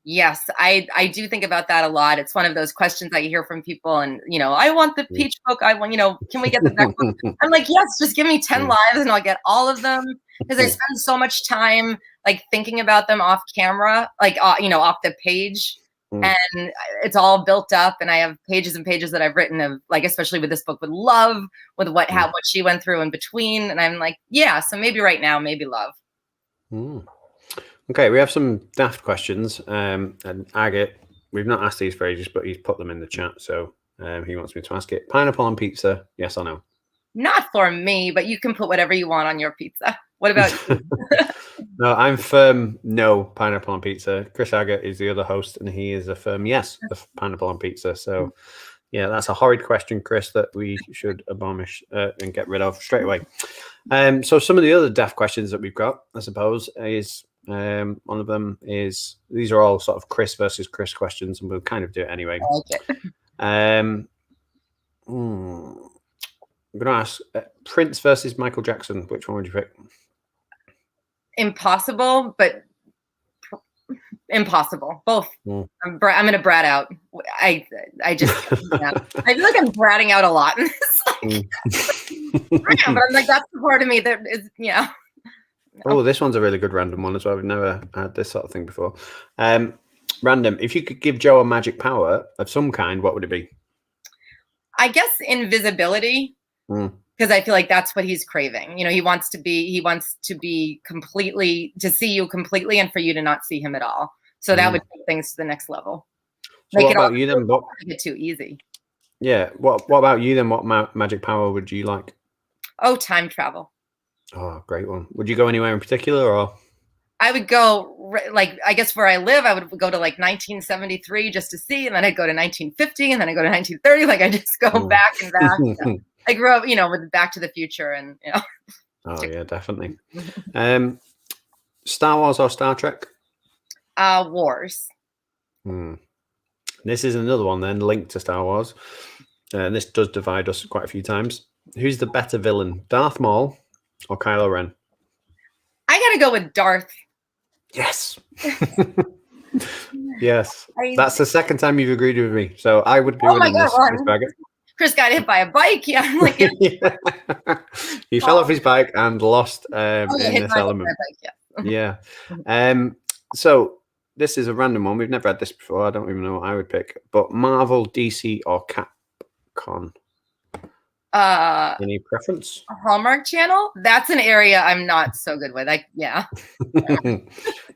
Yes, I do think about that a lot. It's one of those questions I hear from people, and I want the Peach book. I want, can we get the next book? I'm like, yes, just give me 10 lives and I'll get all of them, because I spend so much time like thinking about them off camera, like off the page. And it's all built up, and I have pages and pages that I've written of, like, especially with this book, with love, with what she went through in between. And I'm like, yeah, so maybe right now, maybe love. Okay, we have some daft questions. And Agate, we've not asked these for ages, but he's put them in the chat, so he wants me to ask it. Pineapple on pizza, yes or no? Not for me, but you can put whatever you want on your pizza. What about you? No, I'm firm no pineapple on pizza. Chris Agate is the other host, and he is a firm yes of pineapple on pizza. So, Yeah, that's a horrid question, Chris, that we should abolish and get rid of straight away. So some of the other daft questions that we've got, I suppose, is one of them is, these are all sort of Chris versus Chris questions, and we'll kind of do it anyway. I like it. I'm going to ask Prince versus Michael Jackson. Which one would you pick? Impossible, but impossible. Both. I'm going to brat out. I just, yeah. I feel like I'm bratting out a lot. Like, but I'm like, that's the part of me that is, yeah. Oh, this one's a really good random one as well. We've never had this sort of thing before. Random. If you could give Joe a magic power of some kind, what would it be? I guess invisibility, because I feel like that's what he's craving. You know, he wants to be completely, to see you completely, and for you to not see him at all. So that would take things to the next level. So what about you then? What make it too easy? Yeah. What about you then? What magic power would you like? Oh, time travel. Oh, great one. Would you go anywhere in particular, or? I would go, like, I guess where I live, I would go to like 1973 just to see, and then I'd go to 1950, and then I go to 1930. Like, I just go back and back. You know. I grew up, you know, with Back to the Future, and you know. Oh yeah, definitely. Star Wars or Star Trek? Wars. This is another one then linked to Star Wars, and this does divide us quite a few times. Who's the better villain, Darth Maul or Kylo Ren? I gotta go with Darth. Yes. Yes. That's the second time you've agreed with me. So I would be winning this bracket. Chris got hit by a bike. Yeah. I'm like, yeah. He fell off his bike and lost in this element. Yeah. So this is a random one. We've never had this before. I don't even know what I would pick. But Marvel, DC, or Capcom? Any preference? Hallmark Channel? That's an area I'm not so good with. Yeah,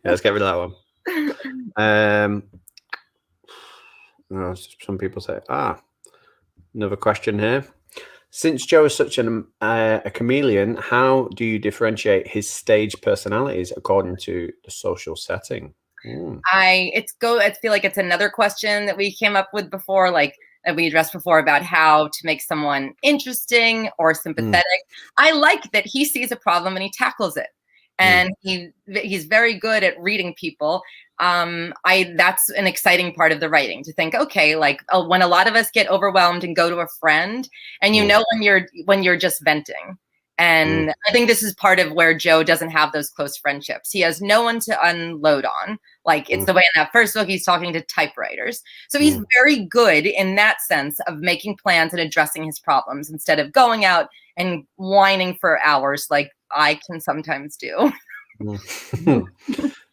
let's get rid of that one. Some people say, another question here. Since Joe is such a chameleon, how do you differentiate his stage personalities according to the social setting? I feel like it's another question that we came up with before, like that we addressed before, about how to make someone interesting or sympathetic. I like that he sees a problem and he tackles it, and he's very good at reading people. That's an exciting part of the writing, to think, okay, like when a lot of us get overwhelmed and go to a friend, and you know when you're just venting. And I think this is part of where Joe doesn't have those close friendships. He has no one to unload on. Like, it's the way in that first book, he's talking to typewriters. So he's very good in that sense of making plans and addressing his problems instead of going out and whining for hours like I can sometimes do.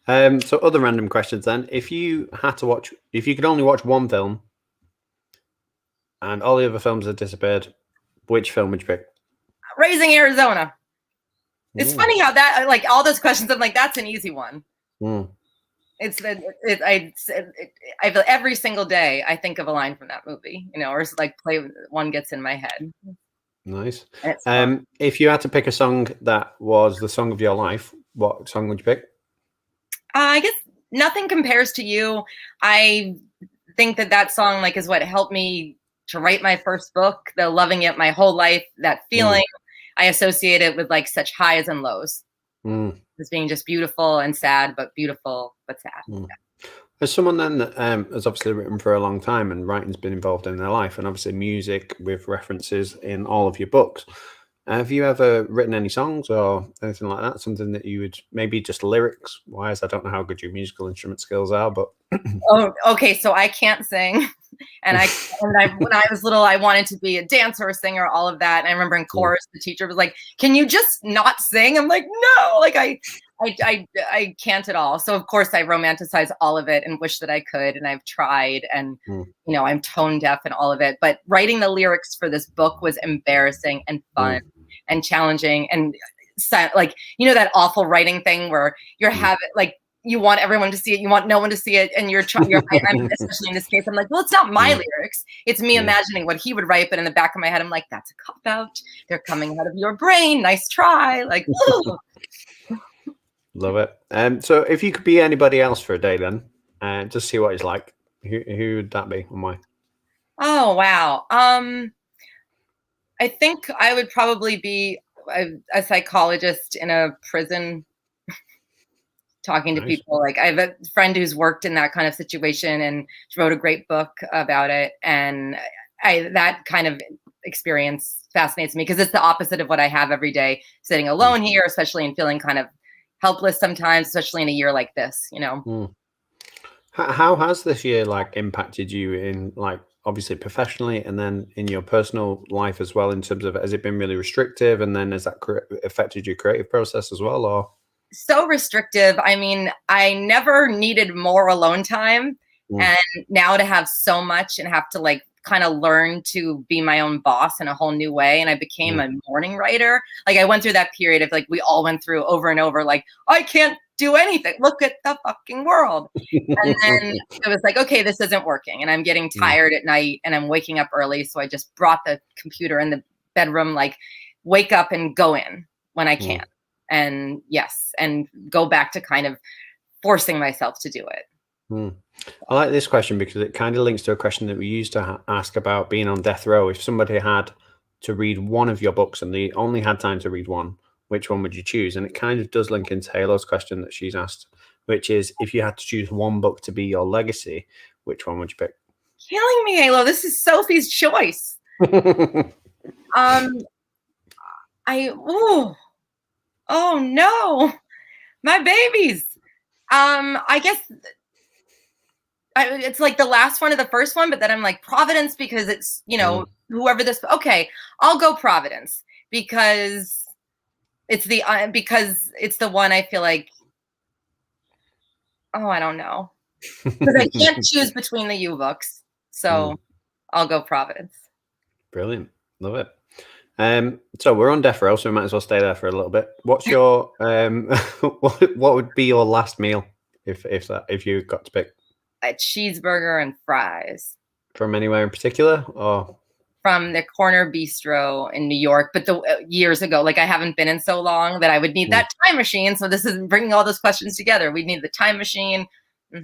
So other random questions then. If you could only watch one film and all the other films had disappeared, which film would you pick? Raising Arizona. It's funny how that, like, all those questions, I'm like, that's an easy one. I feel every single day I think of a line from that movie, you know, or it's like one gets in my head. Nice. If you had to pick a song that was the song of your life, what song would you pick? I guess Nothing Compares to You. I think that song, like, is what helped me to write my first book, the loving it my whole life, that feeling. I associate it with like such highs and lows. As being just beautiful and sad, but beautiful, but sad. Yeah. As someone then that has obviously written for a long time, and writing's been involved in their life, and obviously music with references in all of your books, have you ever written any songs or anything like that? Something that you would, maybe just lyrics wise? I don't know how good your musical instrument skills are, but oh, okay. So I can't sing, and when I was little, I wanted to be a dancer, or singer, all of that. And I remember in chorus, the teacher was like, "Can you just not sing?" I'm like, "No, like I can't at all." So of course I romanticize all of it and wish that I could, and I've tried, and you know, I'm tone deaf and all of it. But writing the lyrics for this book was embarrassing and fun and challenging, and like, you know, that awful writing thing where you're like, you want everyone to see it, you want no one to see it, and you're trying. I'm, especially in this case, I'm like, well, it's not my lyrics, it's me imagining what he would write, but in the back of my head, I'm like, that's a cop out. They're coming out of your brain. Nice try. Like, love it. So if you could be anybody else for a day, then just see what it's like, who would that be and why? Oh, wow. I think I would probably be a psychologist in a prison talking to Nice. people. Like I have a friend who's worked in that kind of situation and she wrote a great book about it. And that kind of experience fascinates me because it's the opposite of what I have every day sitting Mm. alone here, especially and feeling kind of helpless sometimes, especially in a year like this, you know. Mm. How has this year like impacted you in like obviously professionally and then in your personal life as well in terms of has it been really restrictive and then has that affected your creative process as well or So restrictive. I mean, I never needed more alone time. Mm, And now to have so much and have to like kind of learn to be my own boss in a whole new way. And I became mm, a morning writer. Like I went through that period of like we all went through over and over, like, I can't do anything. Look at the fucking world. And then it was like, okay, this isn't working. And I'm getting mm, tired at night and I'm waking up early. So I just brought the computer in the bedroom, like wake up and go in when I can. mm. And yes, and go back to kind of forcing myself to do it. Hmm. I like this question because it kind of links to a question that we used to ask about being on death row. If somebody had to read one of your books and they only had time to read one, which one would you choose? And it kind of does link into Halo's question that she's asked, which is if you had to choose one book to be your legacy, which one would you pick? Killing me, Halo. This is Sophie's choice. Um, oh no, my babies. I guess it's like the last one of the first one, but then I'm like Providence because it's, you know, whoever this, okay, I'll go Providence because it's the one I feel like, oh, I don't know. Because I can't choose between the U books. So I'll go Providence. Brilliant. Love it. So we're on death row, so we might as well stay there for a little bit. What's your what would be your last meal if you got to pick A cheeseburger and fries from anywhere in particular? Or from the Corner Bistro in New York, but the years ago, like I haven't been in so long that I would need that time machine. So this is bringing all those questions together. We need the time machine. I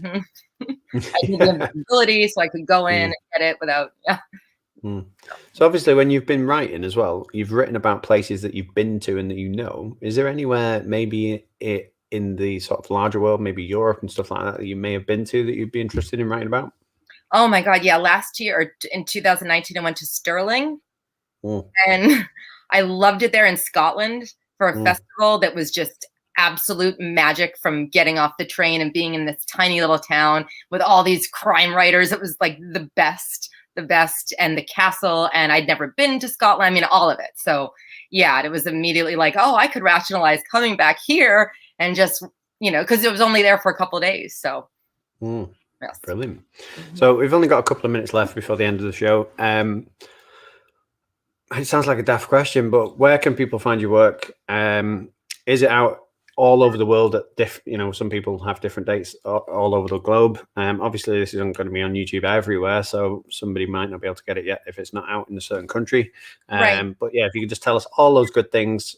need the ability so I could go in and get it without. Yeah. So obviously, when you've been writing as well, you've written about places that you've been to and that you know. Is there anywhere maybe in the sort of larger world, maybe Europe and stuff like that you may have been to that you'd be interested in writing about? Oh my God. Yeah. Last year or in 2019, I went to Stirling Mm, and I loved it there in Scotland for a mm, festival that was just absolute magic from getting off the train and being in this tiny little town with all these crime writers. It was like the best, and the castle. And I'd never been to Scotland. I mean, all of it. So yeah, it was immediately like, oh, I could rationalize coming back here and just, you know, because it was only there for a couple of days. So mm. yes. Brilliant. So we've only got a couple of minutes left before the end of the show. It sounds like a daft question, but where can people find your work? Is it out all over the world at some people have different dates all over the globe. Obviously this isn't going to be on YouTube everywhere, so somebody might not be able to get it yet if it's not out in a certain country. Right. But yeah, if you could just tell us all those good things.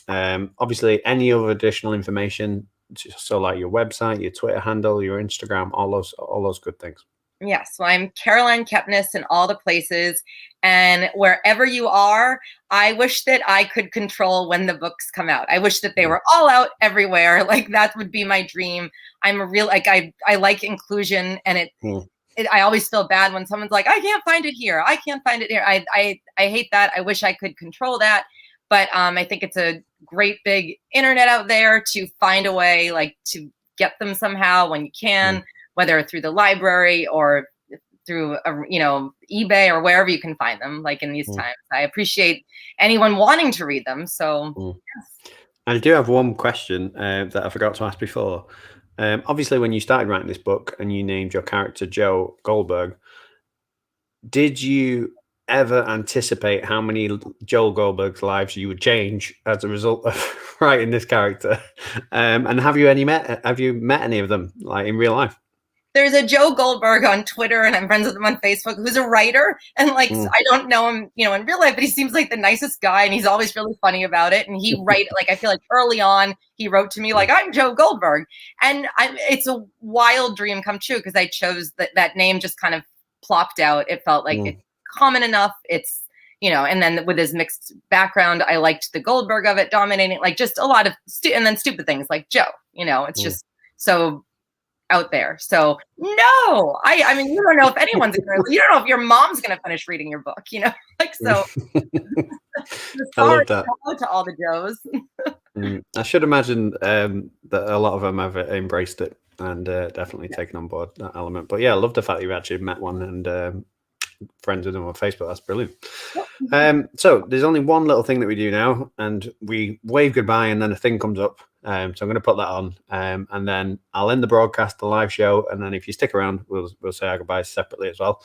Obviously any other additional information, so like your website, your Twitter handle, your Instagram, all those good things. Yes. Well, I'm Caroline Kepnes in all the places. And wherever you are, I wish that I could control when the books come out. I wish that they were all out everywhere. Like that would be my dream. I'm a real, like, I like inclusion, and I always feel bad when someone's like, I can't find it here. I can't find it here. I hate that. I wish I could control that. But I think it's a great big internet out there to find a way, like, to get them somehow when you can, whether through the library or through eBay or wherever you can find them, like in these times. I appreciate anyone wanting to read them. So yes. I do have one question that I forgot to ask before. Obviously, when you started writing this book and you named your character Joe Goldberg, did you ever anticipate how many Joel Goldberg's lives you would change as a result of writing this character? And have you met any of them like in real life? There's a Joe Goldberg on Twitter, and I'm friends with him on Facebook, who's a writer. And like, I don't know him, in real life, but he seems like the nicest guy, and he's always really funny about it. And he I feel like early on, he wrote to me like, I'm Joe Goldberg. And it's a wild dream come true because I chose that name just kind of plopped out. It felt like it's common enough. It's, you know, and then with his mixed background, I liked the Goldberg of it dominating, like just a lot of and then stupid things like Joe, you know, it's just so out there. So no, I mean, you don't know if anyone's gonna, you don't know if your mom's gonna finish reading your book, you know, like, so I love that. To all the Joes. I should imagine that a lot of them have embraced it and definitely taken on board that element. But yeah, I love the fact you've actually met one and friends with them on Facebook. That's brilliant. So there's only one little thing that we do now, and we wave goodbye, and then a thing comes up. So I'm going to put that on, and then I'll end the broadcast, the live show, and then if you stick around, we'll say our goodbyes separately as well.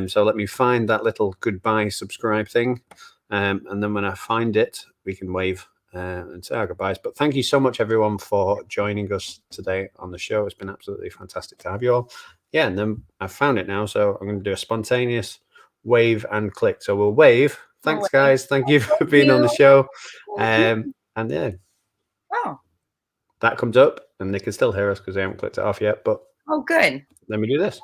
So let me find that little goodbye subscribe thing, and then when I find it, we can wave and say our goodbyes. But thank you so much, everyone, for joining us today on the show. It's been absolutely fantastic to have you all. Yeah, and then I've found it now, so I'm going to do a spontaneous wave and click. So we'll wave. Thanks, guys. Thank you for being on the show. And yeah. Oh. That comes up, and they can still hear us because they haven't clicked it off yet. But oh, good. Let me do this.